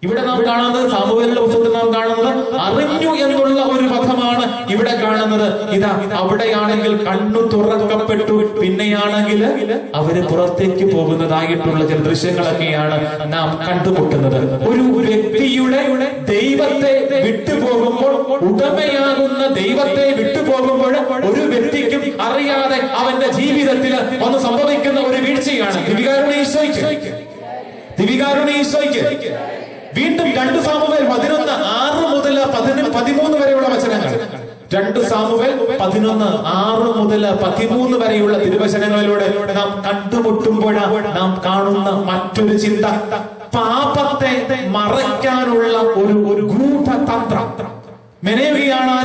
ഇവിടെ നാം കാണുന്നത്, സാമൂഹ്യന്റെ പുസ്തകത്തിൽ നാം കാണുന്നത് അറിഞ്ഞു എന്നുള്ള ഒരു പദമാണ് ഇവിടെ കാണുന്നത്. ഇതാ അവിടെയാണെങ്കിൽ കണ്ണു തുറക്കപ്പെട്ടു, പിന്നെയാണെങ്കിൽ അവര് പുറത്തേക്ക് പോകുന്നതായിട്ടുള്ള ചില ദൃശ്യങ്ങളൊക്കെയാണ് നാം കണ്ടുമുട്ടുന്നത്. ഒരു വ്യക്തിയുടെ ദൈവത്തെ വിട്ടുപോകുമ്പോൾ, ഉടമയാകുന്ന ദൈവത്തെ വിട്ടുപോകുമ്പോൾ ഒരു വ്യക്തിക്കും അറിയാതെ അവന്റെ ജീവിതത്തിൽ ഒന്ന് സംഭവിക്കുന്ന ഒരു വീഴ്ചയാണ്. ദിവികാരുണ്യ ഈശോയ്ക്ക് വീണ്ടും 2 സാമുവേൽ 11 6 മുതൽ 13 വരെയുള്ള വചനങ്ങൾ, 2 സാമുവേൽ 11 6 മുതൽ 13 വരെയുള്ള തിരുവചനങ്ങളിലൂടെ നാം കണ്ടുമുട്ടുമ്പോഴാണ് നാം കാണുന്ന മറ്റൊരു ചിന്ത, പാപത്തെ മറയ്ക്കാനുള്ള ഒരു ഗൂഢതന്ത്രം മെനയുകയാണ്.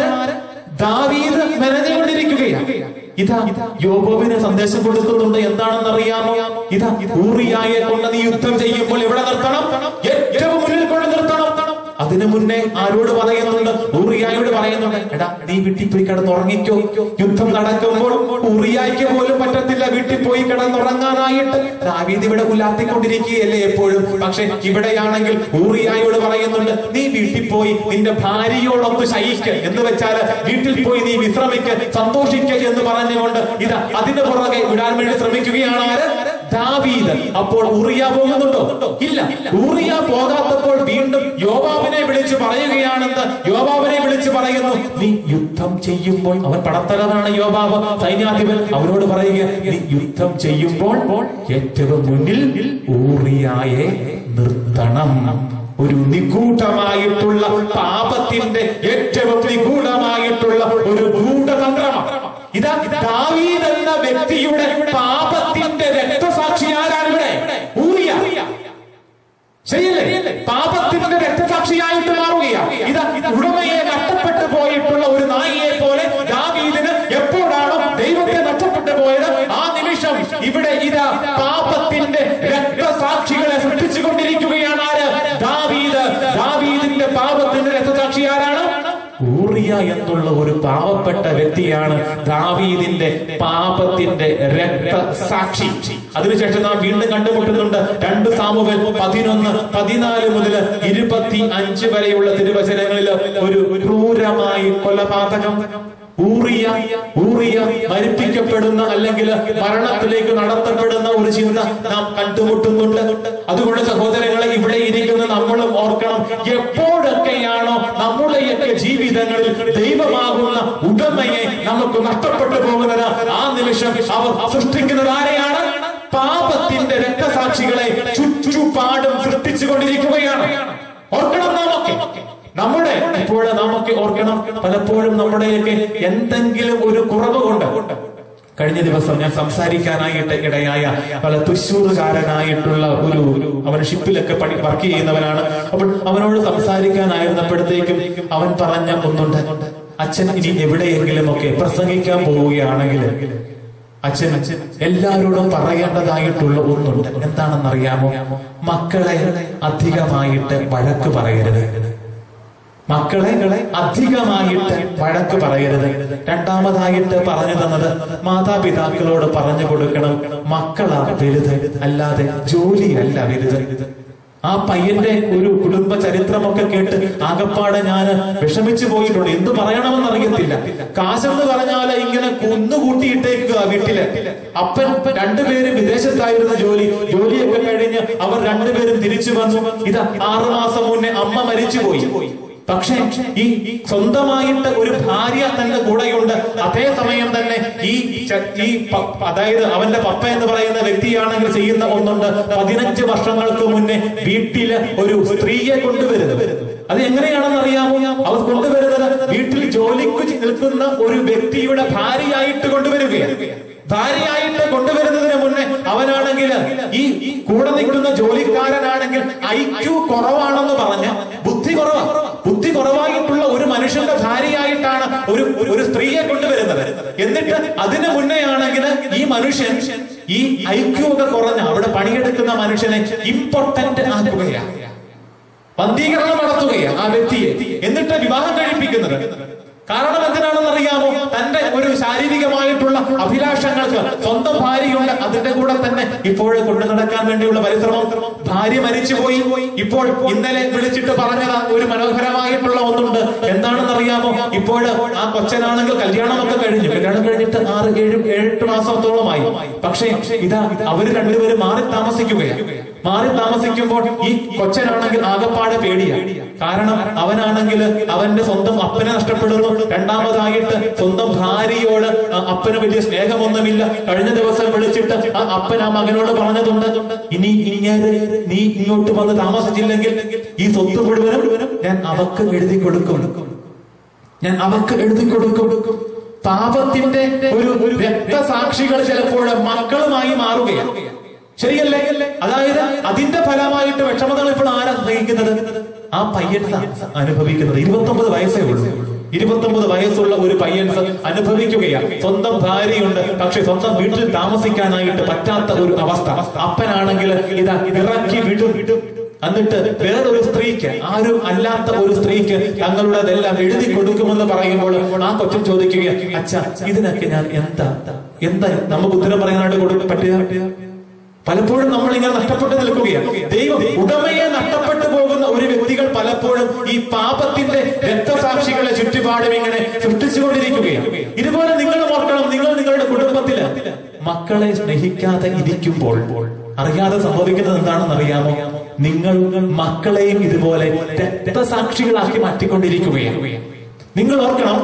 ദാവീദ് മെനഞ്ഞുകൊണ്ടിരിക്കുകയാണ്. ഇതാ യോബോബിന് സന്ദേശം കൊടുക്കുന്നുണ്ട്. എന്താണെന്ന് അറിയാമോ? ഇതാ ഊറിയായെ കൊണ്ട് നീ യുദ്ധം ചെയ്യുമ്പോൾ എവിടെ നിർത്തണം? ഏറ്റവും മുന്നിൽ കൊണ്ട് നിർത്തണം. അതിനു മുന്നേ ആരോട് പറയുന്നുണ്ട്? ഊറിയായോട് പറയുന്നുണ്ട്, എടാ നീ വീട്ടിൽ പോയി കിടന്നുറങ്ങിക്കോ. യുദ്ധം നടക്കുമ്പോൾ ഊറിയായ്ക്ക് പോലും പറ്റത്തില്ല വീട്ടിൽ പോയി കിടന്നുറങ്ങാനായിട്ട്. ദാവീദ് ഇവിടെ ഉലാത്തിക്കൊണ്ടിരിക്കുകയല്ലേ എപ്പോഴും. പക്ഷെ ഇവിടെയാണെങ്കിൽ ഊറിയായോട് പറയുന്നുണ്ട്, നീ വീട്ടിൽ പോയി നിന്റെ ഭാര്യയോടൊത്ത് ശയിക്ക്, എന്ന് വെച്ചാൽ വീട്ടിൽ പോയി നീ വിശ്രമിക്ക്, സന്തോഷിക്ക എന്ന് പറഞ്ഞുകൊണ്ട് ഇതാ അതിന് പുറകെ വിടാൻ വേണ്ടി ശ്രമിക്കുകയാണ് ആര്? ദാവീദ്. അപ്പോൾ ഊറിയ പോകുന്നുണ്ടോ? ഇല്ല. ഊറിയ പോകാത്തപ്പോൾ വീണ്ടും യോവാബിനെ വിളിച്ച് പറയുകയാണെന്ന്. യോവാബിനെ വിളിച്ച് പറയുന്നു, നീ യുദ്ധം ചെയ്യുമ്പോൾ, അവൻ പടത്തലനാണ് യോവാബ്, സൈന്യാധിപൻ. അവനോട് പറയുക, നീ യുദ്ധം ചെയ്യുമ്പോൾ ഏറ്റവും മുന്നിൽ ഊറിയായെ നിർത്തണം. ഒരു നിഗൂഢമായിട്ടുള്ള പാപത്തിന്റെ ഏറ്റവും നിഗൂഢമായിട്ടുള്ള ഒരു ഗൂഢതന്ത്രമാണ്. ഇതാ ദാവീദ് എന്ന വ്യക്തിയുടെ പാപത്തിന്റെ രക്തസാക്ഷി ആരാണ് ഇവിടെ? ഊറിയ. ശരിയല്ലേ? പാപത്തിന്റെ രക്തസാക്ഷിയായിട്ട് മാറുകയാണ്. ഇതാ ഉടമയെ നഷ്ടപ്പെട്ടു പോയിട്ടുള്ള ഒരു നായിയെ പോലെ ദാവീദിന് എപ്പോഴാണോ ദൈവത്തെ നഷ്ടപ്പെട്ടു പോയത്, ആ നിമിഷം ഇവിടെ ഇതാ പാപത്തിന്റെ രക്തസാക്ഷികളെ സൃഷ്ടിച്ചുകൊണ്ടിരിക്കുകയാണ് ആര്? ദാവീദ്. ദാവീദിന്റെ പാപത്തിന്റെ രക്തസാക്ഷി ആരാണ്? ഊറിയ എന്നുള്ള ഒരു പാവപ്പെട്ട വ്യക്തിയാണ് ദാവീദിന്റെ പാപത്തിന്റെ രക്തസാക്ഷി. അതിനുശേഷം നാം വീണ്ടും കണ്ടുമുട്ടുന്നുണ്ട് 2 സാമുവേൽ 11 14 മുതൽ 25 വരെയുള്ള തിരുവചനങ്ങളിൽ ഒരു ക്രൂരമായി കൊലപാതകം. ഊറിയ മരിപ്പിക്കപ്പെടുന്ന അല്ലെങ്കിൽ മരണത്തിലേക്ക് നടത്തപ്പെടുന്ന ഒരു ചിന്ത നാം കണ്ടുമുട്ടുന്നുണ്ട്. അതുകൊണ്ട് സഹോദരങ്ങളെ, ഇവിടെ ഇരിക്കുന്ന നമ്മളും ഓർക്കണം, എപ്പോഴൊക്കെയാണോ നമ്മുടെയൊക്കെ ജീവിതങ്ങളിൽ ദൈവമാകുന്ന ഉടമയെ നമുക്ക് നഷ്ടപ്പെട്ടു പോകുന്നത്, ആ നിമിഷം അവർ സൃഷ്ടിക്കുന്നത് ആരെയാണ്? പാപത്തിന്റെ രക്തസാക്ഷികളെ ചുറ്റുപാടും സൃഷ്ടിച്ചുകൊണ്ടിരിക്കുകയാണ്. ഓർക്കണം നമ്മുടെ ഇപ്പോൾ നമുക്ക് ഓർക്കണം, പലപ്പോഴും നമ്മുടെയൊക്കെ എന്തെങ്കിലും ഒരു കുറവ് കൊണ്ട്. കഴിഞ്ഞ ദിവസം ഞാൻ സംസാരിക്കാനായിട്ട് ഇടയായ പല തൃശ്ശൂർകാരനായിട്ടുള്ള അവൻ ഷിപ്പിലൊക്കെ വർക്ക് ചെയ്യുന്നവനാണ്. അപ്പോൾ അവനോട് സംസാരിക്കാനായിരുന്നപ്പോഴത്തേക്കും അവൻ പറഞ്ഞ ഒന്നുണ്ട്, അച്ഛൻ ഇനി എവിടെയെങ്കിലും ഒക്കെ പ്രസംഗിക്കാൻ പോവുകയാണെങ്കിൽ അച്ഛൻ എല്ലാവരോടും പറയേണ്ടതായിട്ടുള്ള ഒന്നുണ്ട്. എന്താണെന്നറിയാമോ? മക്കളെ അധികമായിട്ട് വഴക്ക് പറയരുത്. മക്കളെ അധികമായിട്ട് വഴക്ക് പറയരുത്. രണ്ടാമതായിട്ട് പറഞ്ഞു തന്നത്, മാതാപിതാക്കളോട് പറഞ്ഞു കൊടുക്കണം, മക്കളാ വലുത്, അല്ലാതെ ജോലിയല്ല വലുത്. ആ പയ്യന്റെ ഒരു കുടുംബ ചരിത്രമൊക്കെ കേട്ട് ആകപ്പാടെ ഞാൻ വിഷമിച്ചു പോയിട്ടുണ്ട്. എന്ത് പറയണമെന്ന് അറിയത്തില്ല. കാശെന്ന് പറഞ്ഞാല് ഇങ്ങനെ കുന്നുകൂട്ടിയിട്ടേക്കുക വീട്ടില്. അപ്പൻ 2 പേരും വിദേശത്തായിരുന്നു ജോലിയൊക്കെ കഴിഞ്ഞ് അവർ 2 പേരും തിരിച്ചു വന്നു. ഇതാ 6 മാസം മുന്നേ അമ്മ മരിച്ചുപോയി. പക്ഷെ ഈ സ്വന്തമായിട്ട് ഒരു ഭാര്യ തന്റെ കൂടെയുണ്ട്. അതേസമയം തന്നെ അതായത് അവന്റെ പപ്പ എന്ന് പറയുന്ന വ്യക്തിയാണെങ്കിൽ ചെയ്യുന്ന ഒന്നുണ്ട്. 15 വർഷങ്ങൾക്ക് മുന്നേ വീട്ടില് ഒരു സ്ത്രീയെ കൊണ്ടുവരുന്നത്. അത് എങ്ങനെയാണെന്ന് അറിയാമോ? അവർ കൊണ്ടുവരുന്നത് വീട്ടിൽ ജോലിക്ക് നിൽക്കുന്ന ഒരു വ്യക്തിയുടെ ഭാര്യയായിട്ട് കൊണ്ടുവരികയാണ്. ഭാര്യയായിട്ട് കൊണ്ടുവരുന്നതിന് മുന്നേ അവനാണെങ്കിൽ ഈ കൂടെ നിൽക്കുന്ന ജോലിക്കാരനാണെങ്കിൽ IQ കുറവാണെന്ന് പറഞ്ഞ് ബുദ്ധി കുറവായിട്ടുള്ള ഒരു മനുഷ്യന്റെ ഭാര്യയായിട്ടാണ് ഒരു സ്ത്രീയെ കൊണ്ടുവരുന്നത്. എന്നിട്ട് അതിനു മുന്നേ ആണെങ്കിൽ ഈ മനുഷ്യൻ ഈ IQ ഒക്കെ കുറഞ്ഞ അവിടെ പണിയെടുക്കുന്ന മനുഷ്യനെ ഇമ്പോർട്ടന്റ് ആക്കുകയാണ്, വന്ധീകരണം നടത്തുകയാണ് ആ വ്യക്തിയെ. എന്നിട്ട് വിവാഹം കഴിപ്പിക്കുന്നത്. കാരണം എന്തിനാണെന്ന് അറിയാമോ? തന്റെ ഒരു ശാരീരികമായിട്ടുള്ള അഭിലാഷങ്ങൾക്ക് സ്വന്തം ഭാര്യയുണ്ട്, അതിന്റെ കൂടെ തന്നെ ഇപ്പോഴും കൊണ്ടു നടക്കാൻ വേണ്ടിയുള്ള പരിശ്രമം. ഭാര്യ മരിച്ചുപോയി. ഇപ്പോൾ ഇന്നലെ വിളിച്ചിട്ട് പറഞ്ഞത് ഒരു മനോഹരമായിട്ടുള്ള ഒന്നുണ്ട്. എന്താണെന്ന് അറിയാമോ? ഇപ്പോൾ ആ കൊച്ചനാണെങ്കിൽ കല്യാണമൊക്കെ കഴിഞ്ഞു. കല്യാണം കഴിഞ്ഞിട്ട് 6-7-8 മാസത്തോളമായി. പക്ഷേ ഇതാ അവര് രണ്ടുപേരും മാറി താമസിക്കുകയാണ്. മാറി താമസിക്കുമ്പോൾ ഈ കൊച്ചനാണെങ്കിൽ ആകപ്പാടെ പേടിയാണ്. കാരണം അവനാണെങ്കിൽ അവന്റെ സ്വന്തം അപ്പനെ നഷ്ടപ്പെടുന്നു. രണ്ടാമതായിട്ട് സ്വന്തം ഭാര്യയോട് അപ്പന് വലിയ സ്നേഹമൊന്നുമില്ല. കഴിഞ്ഞ ദിവസം വിളിച്ചിട്ട് ആ അപ്പൻ ആ മകനോട് പറഞ്ഞതുണ്ട്, ഇനി നീ ഇങ്ങോട്ട് വന്ന് താമസിച്ചില്ലെങ്കിൽ ഈ സ്വത്ത് മുഴുവനും ഞാൻ അവക്ക് എഴുതി കൊടുക്കും. പാപത്തിന്റെ ഒരു രക്തസാക്ഷികൾ ചിലപ്പോൾ മക്കളുമായി മാറുകയാണ്. ശരിയല്ലേ? അതായത് അതിന്റെ ഫലമായിട്ട് വിഷമതകൾ ഇപ്പോൾ ആരാ സഹിക്കുന്നത്? ആ പയ്യൻ അനുഭവിക്കുന്നത്. 29 വയസ്സേ ഉള്ളൂ. 29 വയസ്സുള്ള ഒരു പയ്യൻ അനുഭവിക്കുകയാണ്. സ്വന്തം ഭാര്യയുണ്ട്, പക്ഷെ സ്വന്തം വീട്ടിൽ താമസിക്കാനായിട്ട് പറ്റാത്ത ഒരു അവസ്ഥ. അപ്പനാണെങ്കിൽ ഇതാ ഇറക്കി വിടും. എന്നിട്ട് വേറൊരു സ്ത്രീക്ക്, ആരും അല്ലാത്ത ഒരു സ്ത്രീക്ക് തങ്ങളുടേതെല്ലാം എഴുതി കൊടുക്കുമെന്ന് പറയുമ്പോൾ ആ കൊച്ചൻ ചോദിക്കുകയാണ്, അച്ഛാ ഇതിനൊക്കെ ഞാൻ എന്താ നമുക്ക് ഉത്തരം പറയാനായിട്ട് കൊടുക്കാൻ പറ്റുക? പലപ്പോഴും നമ്മൾ ഇങ്ങനെ നഷ്ടപ്പെട്ടു നിൽക്കുകയാണ്. ദൈവം ഉടമയെ നഷ്ടപ്പെട്ടു പോകുന്ന ഒരു വ്യക്തികൾ പലപ്പോഴും ഈ പാപത്തിന്റെ രക്തസാക്ഷികളെ ചുറ്റുപാടും ഇങ്ങനെ സൃഷ്ടിച്ചുകൊണ്ടിരിക്കുകയാണ്. ഇതുപോലെ നിങ്ങൾ ഓർക്കണം, നിങ്ങൾ നിങ്ങളുടെ കുടുംബത്തില് മക്കളെ സ്നേഹിക്കാതെ ഇരിക്കുമ്പോൾ അറിയാതെ സംഭവിക്കുന്നത് എന്താണെന്ന് അറിയാമോ? നിങ്ങൾ മക്കളെയും ഇതുപോലെ രക്തസാക്ഷികളാക്കി മാറ്റിക്കൊണ്ടിരിക്കുകയാണ്. നിങ്ങൾ ഓർക്കണം,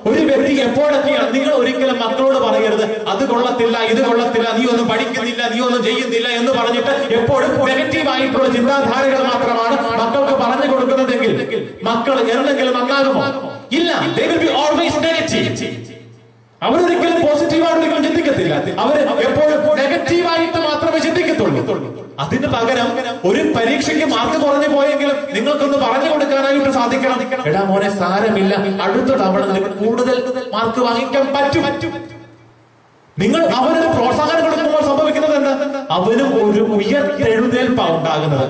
ഒരു വ്യക്തി എപ്പോഴൊക്കെയാണ്, നിങ്ങൾ ഒരിക്കലും മക്കളോട് പറയരുത് അത് കൊള്ളത്തില്ല, ഇത് കൊള്ളത്തില്ല, നീ ഒന്നും പഠിക്കുന്നില്ല, നീ ഒന്നും ചെയ്യുന്നില്ല എന്ന് പറഞ്ഞിട്ട് എപ്പോഴും നെഗറ്റീവായിട്ടുള്ള ചിന്താധാരകൾ മാത്രമാണ് മക്കൾക്ക് പറഞ്ഞു കൊടുക്കുന്നതെങ്കിൽ മക്കൾ എന്തെങ്കിലും നന്നാകുമോ? ഇല്ല. They will be always negative. അവരൊരിക്കലും പോസിറ്റീവായിട്ടൊരിക്കലും ചിന്തിക്കത്തില്ല. അവർ എപ്പോഴും നെഗറ്റീവായിട്ട് മാത്രമേ ചിന്തിക്കത്തുള്ളൂ. അതിന് പകരം ഒരു പരീക്ഷയ്ക്ക് മാർക്ക് കുറഞ്ഞു പോയെങ്കിലും നിങ്ങൾക്കൊന്ന് പറഞ്ഞു കൊടുക്കാനായിട്ട് സാധിക്കണം. എടാ മോനെ സാരമില്ല, അടുത്ത തവണ നിനക്ക് കൂടുതൽ മാർക്ക് വാങ്ങിക്കാൻ പറ്റും. നിങ്ങൾ അവനൊരു പ്രോത്സാഹനം കൊടുക്കുമ്പോൾ സംഭവിക്കുന്നത് എന്താ? അവനും ഒരു ഉയർത്തെഴുന്നേൽപ്പാണ് ഉണ്ടാകുന്നത്.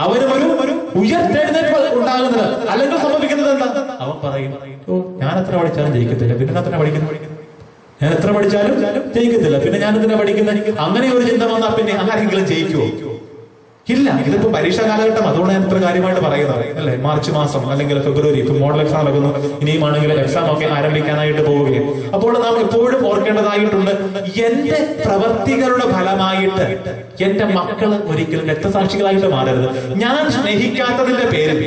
അവനും ഒരു ഉയർത്തെഴുന്നേൽപ്പ് ഉണ്ടാകുന്നത്. അല്ലെങ്കിൽ സംഭവിക്കുന്നത് എന്താ? അവൻ പറയും, ഞാൻ എത്ര പഠിച്ചാലും ജയിക്കത്തില്ല, പിന്നെ എത്ര പഠിക്കുന്നു, ഞാൻ എത്ര പഠിച്ചാലും ജയിക്കത്തില്ല, പിന്നെ ഞാൻ എന്തിനാ പഠിക്കുന്നത്? അങ്ങനെ ഒരു ചിന്ത വന്നാൽ പിന്നെ ആരെങ്കിലും ജയിക്കുമോ? ഇല്ല. ഇതിപ്പോ പരീക്ഷാ കാലഘട്ടം, അതുകൊണ്ട് ഞാൻ ഇത്ര കാര്യമായിട്ട് പറയുന്നത് അല്ലെ. മാർച്ച് മാസം അല്ലെങ്കിൽ ഫെബ്രുവരി, ഇപ്പൊ മോഡൽ എക്സാം നടക്കുന്നു. ഇനിയുമാണെങ്കിൽ എക്സാം ഒക്കെ ആരംഭിക്കാനായിട്ട് പോവുകയാണ്. അപ്പോൾ നാം എപ്പോഴും ഓർക്കേണ്ടതായിട്ടുണ്ട്, എന്റെ പ്രവർത്തികളുടെ ഫലമായിട്ട് എന്റെ മക്കള് ഒരിക്കലും രക്തസാക്ഷികളായിട്ട് മാറരുത്. ഞാൻ സ്നേഹിക്കാത്തതിന്റെ പേരിൽ,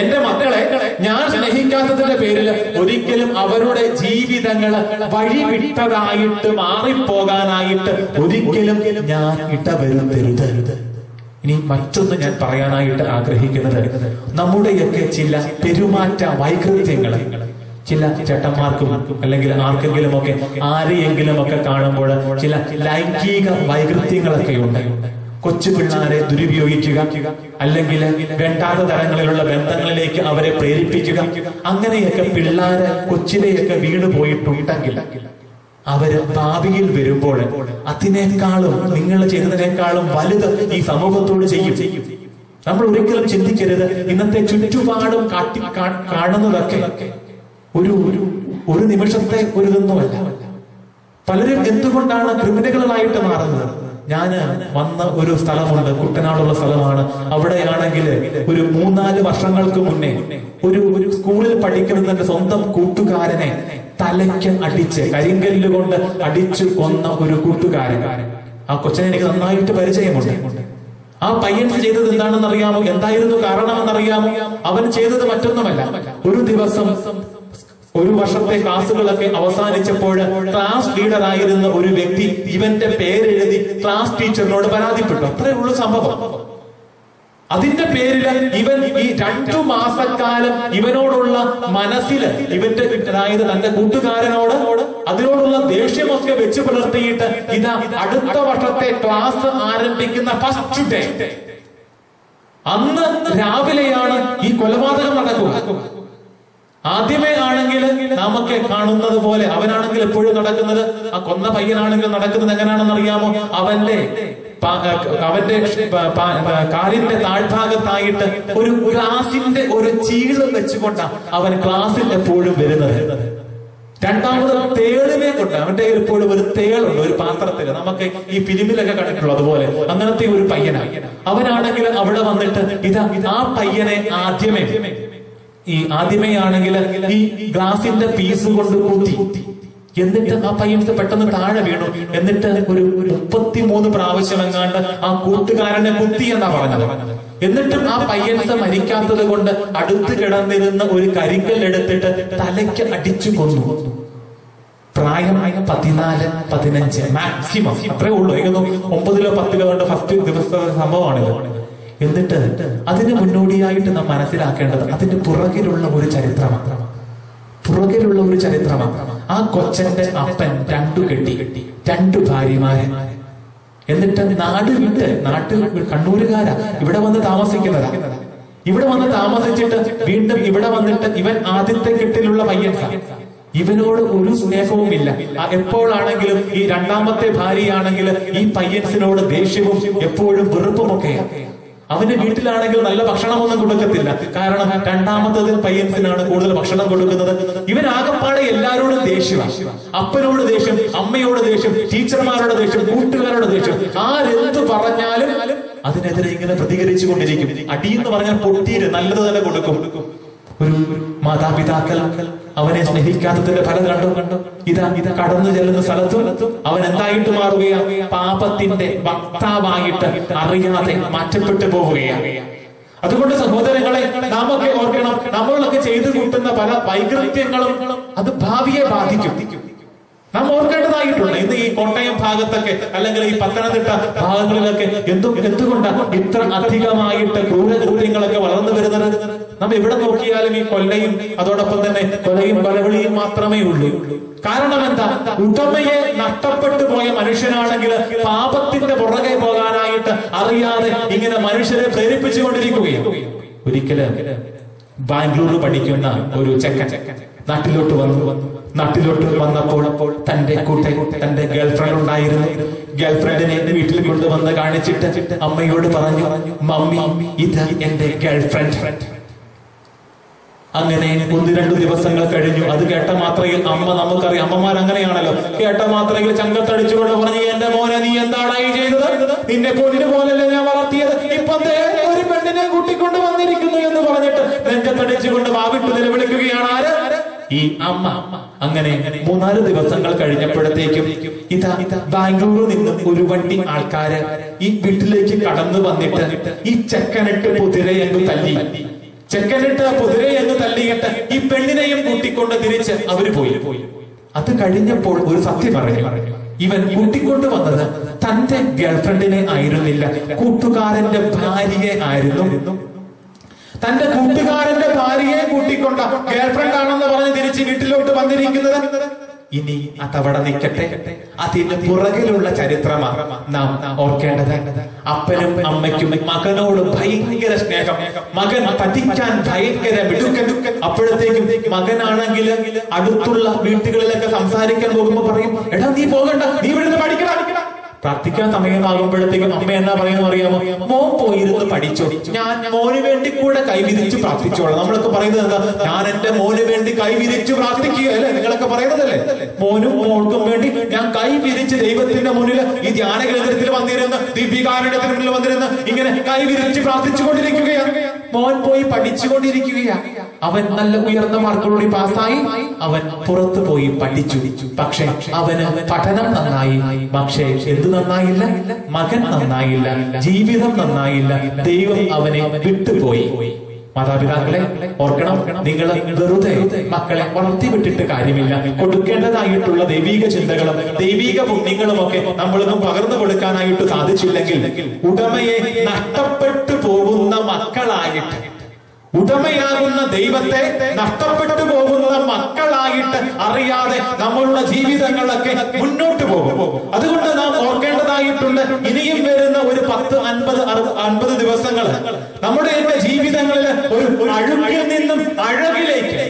എന്റെ മക്കളെ ഞാൻ സ്നേഹിക്കാത്തതിന്റെ പേരിൽ ഒരിക്കലും അവരുടെ ജീവിതങ്ങൾ വഴിവിട്ടതായിട്ട് മാറിപ്പോകാനായിട്ട് ഒരിക്കലും ഞാൻ ഇടവരുത്തരുത്. ഇനി മറ്റൊന്ന് ഞാൻ പറയാനായിട്ട് ആഗ്രഹിക്കുന്നത്, നമ്മുടെയൊക്കെ ചില പെരുമാറ്റ വൈകൃത്യങ്ങൾ, ചില ചേട്ടന്മാർക്കും അല്ലെങ്കിൽ ആർക്കെങ്കിലും ഒക്കെ ആരെയെങ്കിലും ഒക്കെ കാണുമ്പോൾ ചില ലൈംഗിക വൈകൃത്യങ്ങളൊക്കെ ഉണ്ട്. കൊച്ചു പിള്ളാരെ ദുരുപയോഗിക്കുക, അല്ലെങ്കിൽ വേണ്ടാത്ത തരങ്ങളിലുള്ള ബന്ധങ്ങളിലേക്ക് അവരെ പ്രേരിപ്പിക്കുക. അങ്ങനെയൊക്കെ പിള്ളാരെ കൊച്ചിലെയൊക്കെ വീണ് പോയിട്ടുണ്ടെങ്കിൽ അവര് ഭാവിയിൽ വരുമ്പോൾ അതിനേക്കാളും, നിങ്ങൾ ചെയ്തതിനേക്കാളും വലുത് ഈ സമൂഹത്തോട് ചെയ്യും. നമ്മൾ ഒരിക്കലും ചിന്തിക്കരുത്, ഇന്നത്തെ ചുറ്റുപാടും കാണുന്നതൊക്കെ ഒരു നിമിഷത്തെ ഒരുതൊന്നുമല്ല. പലരും എന്തുകൊണ്ടാണ് ക്രിമിനലുകളായിട്ട് മാറുന്നത്? ഞാൻ വന്ന ഒരു സ്ഥലമുണ്ട്, കുട്ടനാടുള്ള സ്ഥലമാണ്. അവിടെയാണെങ്കിൽ ഒരു 3-4 വർഷങ്ങൾക്ക് മുന്നേ ഒരു സ്കൂളിൽ പഠിക്കുന്നതിന്റെ സ്വന്തം കൂട്ടുകാരനെ തലയ്ക്ക് അടിച്ച്, കരിങ്കല്ല് കൊണ്ട് അടിച്ചു കൊന്ന ഒരു കൂട്ടുകാരൻ. ആ കൊച്ചനെ എനിക്ക് നന്നായിട്ട് പരിചയമുണ്ട്. ആ പയ്യൻ ചെയ്തത് എന്താണെന്ന് അറിയാമോ? എന്തായിരുന്നു കാരണമെന്നറിയാമോ? അവൻ ചെയ്തത് മറ്റൊന്നുമല്ല. ഒരു ദിവസം, ഒരു വർഷത്തെ ക്ലാസ്സുകളൊക്കെ അവസാനിച്ചപ്പോൾ ക്ലാസ് ലീഡർ ആയിരുന്ന ഒരു വ്യക്തി ഇവന്റെ പേരെഴുതി ക്ലാസ് ടീച്ചറിനോട് പരാതിപ്പെട്ടു. അത്രേ ഉള്ളൂ സംഭവം. അതിന്റെ പേരിൽ ഇവൻ ഈ 2 മാസക്കാലം ഇവനോടുള്ള മനസ്സിൽ, ഇവന്റെ അതായത് തന്റെ കൂട്ടുകാരനോട് അതിനോടുള്ള ദേഷ്യമൊക്കെ വെച്ച് പുലർത്തിയിട്ട് ഇതാ അടുത്ത വർഷത്തെ ക്ലാസ് ആരംഭിക്കുന്ന ഫസ്റ്റ് ഡേ അന്ന് രാവിലെയാണ് ഈ കൊലപാതകം നടക്കുക. ആദ്യമേ ആണെങ്കിൽ നമുക്ക് കാണുന്നത് പോലെ അവനാണെങ്കിൽ എപ്പോഴും നടക്കുന്നത്, ആ കൊന്ന പയ്യനാണെങ്കിൽ നടക്കുന്നത് എങ്ങനെയാണെന്ന് അറിയാമോ? അവന്റെ അവന്റെ കാലിന്റെ താഴ്ഭാഗത്തായിട്ട് ഒരു ഗ്ലാസിന്റെ ഒരു ചീളം വെച്ചുകൊണ്ടാണ് അവൻ ക്ലാസ്സിൽ എപ്പോഴും വരുന്നത്. രണ്ടാമത് തേളിനെ കൊണ്ട് അവന്റെ എപ്പോഴും ഒരു തേളുണ്ട് ഒരു പാത്രത്തില്, നമുക്ക് ഈ ഫിലിമിലൊക്കെ കണ്ടിട്ടുള്ളൂ അതുപോലെ. അങ്ങനത്തെ ഒരു പയ്യനാണ് അവനാണെങ്കിൽ അവിടെ വന്നിട്ട് ആ പയ്യനെ ആദ്യമേ ആണെങ്കിൽ ഈ ഗ്ലാസിന്റെ പീസ് കൊണ്ട് കുത്തി, എന്നിട്ട് ആ പയ്യൻ പെട്ടെന്ന് താഴെ വീണു. എന്നിട്ട് ഒരു 33 പ്രാവശ്യം എങ്ങാണ്ട് ആ കൂട്ടുകാരനെ കുത്തി എന്നാ പറഞ്ഞത്. എന്നിട്ടും ആ പയ്യൻസ് മരിക്കാത്തത് കൊണ്ട് അടുത്ത് കിടന്നിരുന്ന ഒരു കരിങ്കൽ എടുത്തിട്ട് തലയ്ക്ക് അടിച്ചു കൊന്നു. പ്രായമായ 14-15 മാക്സിമം, അത്രേ ഉള്ളൂ. ഏകദേശം 9-10 കൊണ്ട് ഫസ്റ്റ് ദിവസത്തെ സംഭവമാണിത്. എന്നിട്ട് അതിന് മുന്നോടിയായിട്ട് നാം മനസ്സിലാക്കേണ്ടത് അതിന്റെ പുറകിലുള്ള ഒരു ചരിത്രമാണ്. ആ കൊച്ചന്റെ അപ്പൻ 2 കെട്ടി 2 ഭാര്യമാരെ. എന്നിട്ട് നാട്ടിൽ കണ്ണൂരുകാരാ ഇവിടെ വന്ന് താമസിക്കുന്നതാ. ഇവിടെ വന്ന് താമസിച്ചിട്ട് വീണ്ടും ഇവിടെ വന്നിട്ട് ഇവൻ ആദ്യത്തെ കെട്ടിലുള്ള പയ്യൻസാ. ഇവനോട് ഒരു സ്നേഹവും ഇല്ല. എപ്പോഴാണെങ്കിലും ഈ രണ്ടാമത്തെ ഭാര്യയാണെങ്കിൽ ഈ പയ്യൻസിനോട് ദേഷ്യവും എപ്പോഴും വെറുപ്പുമൊക്കെയാണ്. അവന്റെ വീട്ടിലാണെങ്കിൽ നല്ല ഭക്ഷണമൊന്നും കൊടുക്കത്തില്ല. കാരണം രണ്ടാമത്തത് പയ്യൻസിനാണ് കൂടുതൽ ഭക്ഷണം കൊടുക്കുന്നത്. ഇവൻ ആകപ്പാടെ എല്ലാവരോടും ദേഷ്യമാണ്. അപ്പനോട് ദേഷ്യം, അമ്മയോട് ദേഷ്യം, ടീച്ചർമാരോട് ദേഷ്യം, കൂട്ടുകാരോട് ദേഷ്യം. ആരെന്ത് പറഞ്ഞാലും അതിനെതിരെ ഇങ്ങനെ പ്രതികരിച്ചു കൊണ്ടിരിക്കും. അടിയെന്ന് പറഞ്ഞാൽ പൊട്ടീര് നല്ലത് തന്നെ കൊടുക്കും. ഒരു മാതാപിതാക്കൾ അവനെ സ്നേഹിക്കാത്തതിന്റെ ഫലം കണ്ടു. ഇതാ കടന്നു ചെല്ലുന്ന സ്ഥലത്ത് അവൻ എന്തായിട്ട് മാറുകയാണ്? പാപത്തിന്റെ വക്താവായിട്ട് അറിയാതെ മാറ്റപ്പെട്ടു പോവുകയാണ്. അതുകൊണ്ട് സഹോദരങ്ങളെ, നാമൊക്കെ ഓർക്കണം, നമ്മളൊക്കെ ചെയ്തു കൂട്ടുന്ന പല വൈകൃത്യങ്ങളും അത് ഭാവിയെ ബാധിക്കും. നാം ഓർക്കേണ്ടതായിട്ടുണ്ട്. ഇന്ന് ഈ കോട്ടയം ഭാഗത്തൊക്കെ അല്ലെങ്കിൽ ഈ പത്തനംതിട്ട ഭാഗങ്ങളിലൊക്കെ എന്തുകൊണ്ടാണ് ഇത്ര അധികമായിട്ട് ക്രൂരകൃത്യങ്ങളൊക്കെ വളർന്നു വരുന്നത്? നാം എവിടെ നോക്കിയാലും ഈ കൊല്ലയും അതോടൊപ്പം തന്നെ കൊലയും കൊലവിളിയും മാത്രമേ ഉള്ളൂ. കാരണം എന്താ? ഉടമയെ നഷ്ടപ്പെട്ടു പോയ മനുഷ്യനാണെങ്കിൽ പാപത്തിന്റെ പുറകെ പോകാനായിട്ട് അറിയാതെ ഇങ്ങനെ മനുഷ്യരെ പ്രേരിപ്പിച്ചുകൊണ്ടിരിക്കുകയാണ്. ഒരിക്കല് ബാംഗ്ലൂർ പഠിക്കുന്ന ഒരു ചെക്കൻ നാട്ടിലോട്ട് വന്നപ്പോൾ തന്റെ ഗേൾഫ്രണ്ട് ഉണ്ടായിരുന്നു. ഗേൾഫ്രണ്ടിനെ വീട്ടിൽ കൊണ്ടുവന്ന് കാണിച്ചിട്ട് അമ്മയോട് പറഞ്ഞു, മമ്മി ഇത് എന്റെ ഗേൾഫ്രണ്ട്. അങ്ങനെ 1-2 ദിവസങ്ങൾ കഴിഞ്ഞു. അത് കേട്ട മാത്രയിൽ അമ്മ, നമുക്കറിയാം അമ്മമാർ അങ്ങനെയാണല്ലോ, കേട്ട മാത്രയിൽ ചങ്കത്തടിച്ചുകൊണ്ട് പറഞ്ഞു, എന്റെ മോനെ നീ എന്താണായി ചെയ്തത്? നിന്നെ പൊന്നിന് പോലല്ലേ ഞാൻ വളർത്തിയത്, ഇപ്പൊ ഒരു പെണ്ണിനെ കൂട്ടിക്കൊണ്ട് വന്നിരിക്കുന്നു എന്ന് പറഞ്ഞിട്ട് നെഞ്ചത്തടിച്ചുകൊണ്ട് വാവിട്ട് നിലവിളിക്കുകയാണ് ആര്? ഈ അമ്മ. അങ്ങനെ 3-4 ദിവസങ്ങൾ കഴിഞ്ഞപ്പോഴത്തേക്കും ഇതാ ബാംഗ്ലൂരിൽ നിന്നും ഒരു വണ്ടി ആൾക്കാര് ഈ വീട്ടിലേക്ക് കടന്നു വന്നിട്ട് ഈ ചെക്കനിട്ട് കുതിരയെന്ന് തല്ലിയിട്ട് ഈ പെണ്ണിനെയും കൂട്ടിക്കൊണ്ട് തിരിച്ച് അവര് പോയി. അത് കഴിഞ്ഞപ്പോൾ ഒരു സത്യം പറഞ്ഞു. ഇവൻ കൂട്ടിക്കൊണ്ട് വന്നത് തന്റെ ഗേൾഫ്രണ്ടിനെ ആയിരുന്നില്ല, കൂട്ടുകാരന്റെ ഭാര്യയെ ആയിരുന്നു. തന്റെ കൂട്ടുകാരന്റെ ഭാര്യയെ കൂട്ടിക്കൊണ്ട ഗേൾഫ്രണ്ട് ആണെന്ന് പറഞ്ഞ് തിരിച്ച് വീട്ടിലോട്ട് വന്നിരിക്കുന്നത്. ഇനി അതവിടെ നിൽക്കട്ടെ, അതിന് പുറകിലുള്ള ചരിത്രമാണ് നാം ഓർക്കേണ്ടത്. അപ്പനും അമ്മയ്ക്കും മകനോട് ഭയങ്കര സ്നേഹം, മകൻ പഠിക്കാൻ ഭയങ്കര മിടുക്കൻ. അപ്പോഴത്തേക്കും മകനാണെങ്കിൽ അടുത്തുള്ള വീട്ടുകളിലൊക്കെ സംസാരിക്കാൻ പോകുമ്പോ പറയും, എടാ നീ പോകണ്ട, നീ ഇവിടുന്ന് പഠിക്കണം. പ്രാർത്ഥിക്കാൻ സമയമാകുമ്പോഴത്തേക്കും അമ്മ എന്നാ പറയുന്നത് അറിയാമോ? മോൻ പോയിരുന്ന് പഠിച്ചോ, ഞാൻ മോന് വേണ്ടി കൂടെ കൈവിരിച്ച് പ്രാർത്ഥിച്ചോളാം. നമ്മളൊക്കെ പറയുന്നത് എന്താ? ഞാൻ എന്റെ മോന് വേണ്ടി കൈവിരിച്ച് പ്രാർത്ഥിക്കുക അല്ലേ? നിങ്ങളൊക്കെ പറയുന്നതല്ലേ? മോനും മോൾക്കും വേണ്ടി ഞാൻ കൈവിരിച്ച് ദൈവത്തിന്റെ മുന്നിൽ ഈ ധ്യാന കേന്ദ്രത്തിൽ വന്നിരുന്ന് ദിവ്യകാരുണ്യത്തിന് മുന്നിൽ വന്നിരുന്ന് ഇങ്ങനെ കൈവിരിച്ച് പ്രാർത്ഥിച്ചുകൊണ്ടിരിക്കുകയാണ്. മോൻ പോയി പഠിച്ചുകൊണ്ടിരിക്കുകയാണ്. അവൻ നല്ല ഉയർന്ന മാർക്കോടുകൂടി പാസ്സായി. അവൻ പുറത്തു പോയി പഠിച്ചു. പക്ഷെ അവന് പഠനം നന്നായി, പക്ഷേ എന്ത് നന്നായില്ല? മകൻ നന്നായില്ല, ജീവിതം നന്നായില്ല. ദൈവം അവനെ വിട്ടുപോയി. മാതാപിതാക്കളെ ഓർക്കണം, നിങ്ങൾ വെറുതെ മക്കളെ വളർത്തി വിട്ടിട്ട് കാര്യമില്ല. കൊടുക്കേണ്ടതായിട്ടുള്ള ദൈവിക ചിന്തകളും ദൈവിക പുണ്യങ്ങളും ഒക്കെ നമ്മൾക്കും പകർന്നു കൊടുക്കാനായിട്ട് സാധിച്ചില്ലെങ്കിൽ ഉടമയെ നഷ്ടപ്പെട്ടു പോകുന്ന മക്കളായിട്ട്, ഉടമയാകുന്ന ദൈവത്തെ നഷ്ടപ്പെട്ടു പോകുന്ന മക്കളായിട്ട് അറിയാതെ നമ്മളുടെ ജീവിതങ്ങളൊക്കെ മുന്നോട്ട് പോകും. അതുകൊണ്ട് നാം ഓർക്കേണ്ടതായിട്ടുണ്ട്, ഇനിയും വരുന്ന ഒരു 10-50 ദിവസങ്ങൾ നമ്മുടെ ജീവിതങ്ങളിൽ ഒരു അഴുക്കിൽ നിന്നും അഴകിലേക്ക്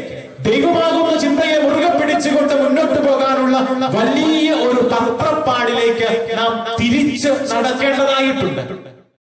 ദൈവമാകുന്ന ചിന്തയെ മുറുകെ പിടിച്ചുകൊണ്ട് മുന്നോട്ട് പോകാനുള്ള വലിയ ഒരു തത്രപ്പാടിലേക്ക് നാം തിരിച്ച് നടക്കേണ്ടതായിട്ടുണ്ട്.